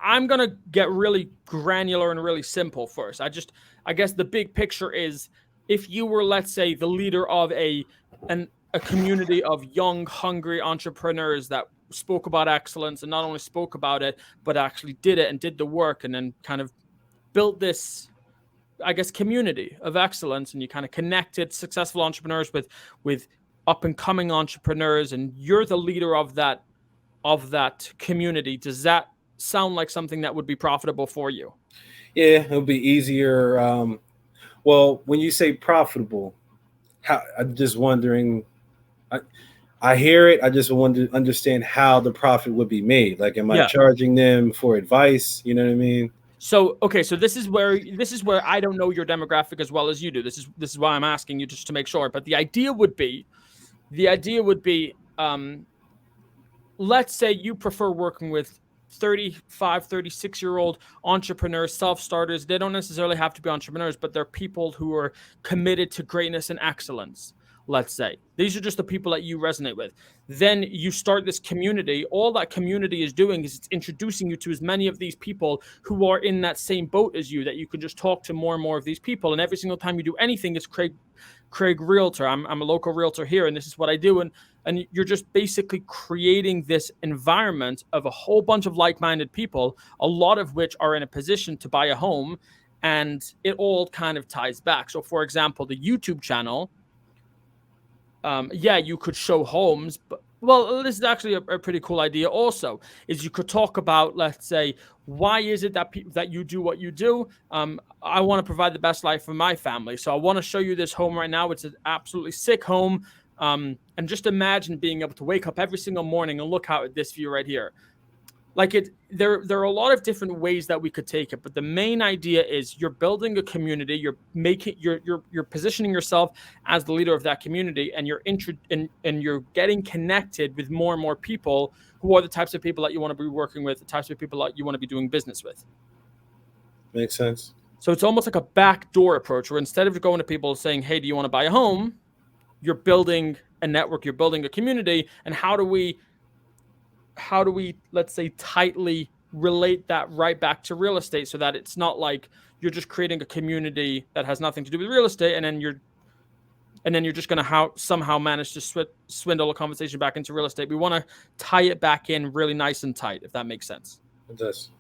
I'm going to get really granular and really simple first. I guess the big picture is, if you were, let's say, the leader of a community of young, hungry entrepreneurs that spoke about excellence, and not only spoke about it, but actually did it and did the work, and then kind of built this, I guess, community of excellence, and you kind of connected successful entrepreneurs with up and coming entrepreneurs, and you're the leader of that community. Does that sound like something that would be profitable for you? Yeah, it'll be easier. Well, when you say profitable, I'm just wondering. I, I hear it. I just want to understand how the profit would be made. Like, am I Yeah. charging them for advice? You know what I mean? So, okay, so this is where I don't know your demographic as well as you do. This is why I'm asking you, just to make sure. But the idea would be, let's say you prefer working with 35, 36-year-old entrepreneurs, self-starters. They don't necessarily have to be entrepreneurs, but they're people who are committed to greatness and excellence. Let's say these are just the people that you resonate with. Then you start this community. All that community is doing is it's introducing you to as many of these people who are in that same boat as you, that you can just talk to more and more of these people. And every single time you do anything, it's Craig Realtor. I'm a local realtor here, and this is what I do. And you're just basically creating this environment of a whole bunch of like-minded people, a lot of which are in a position to buy a home, and it all kind of ties back. So, for example, the YouTube channel, you could show homes, but, well, this is actually a pretty cool idea also, is you could talk about, let's say, why is it that that you do what you do? I want to provide the best life for my family. So I want to show you this home right now. It's an absolutely sick home. And just imagine being able to wake up every single morning and look out at this view right here. Like, there are a lot of different ways that we could take it, but the main idea is you're building a community. You're positioning yourself as the leader of that community, and you're getting connected with more and more people who are the types of people that you want to be working with, the types of people that you want to be doing business with. Makes sense. So it's almost like a backdoor approach, where instead of going to people saying, "Hey, do you want to buy a home?" you're building a network, you're building a community, and how do we, let's say, tightly relate that right back to real estate, so that it's not like you're just creating a community that has nothing to do with real estate, and then you're just going to somehow manage to swindle a conversation back into real estate. We want to tie it back in really nice and tight, if that makes sense. It does.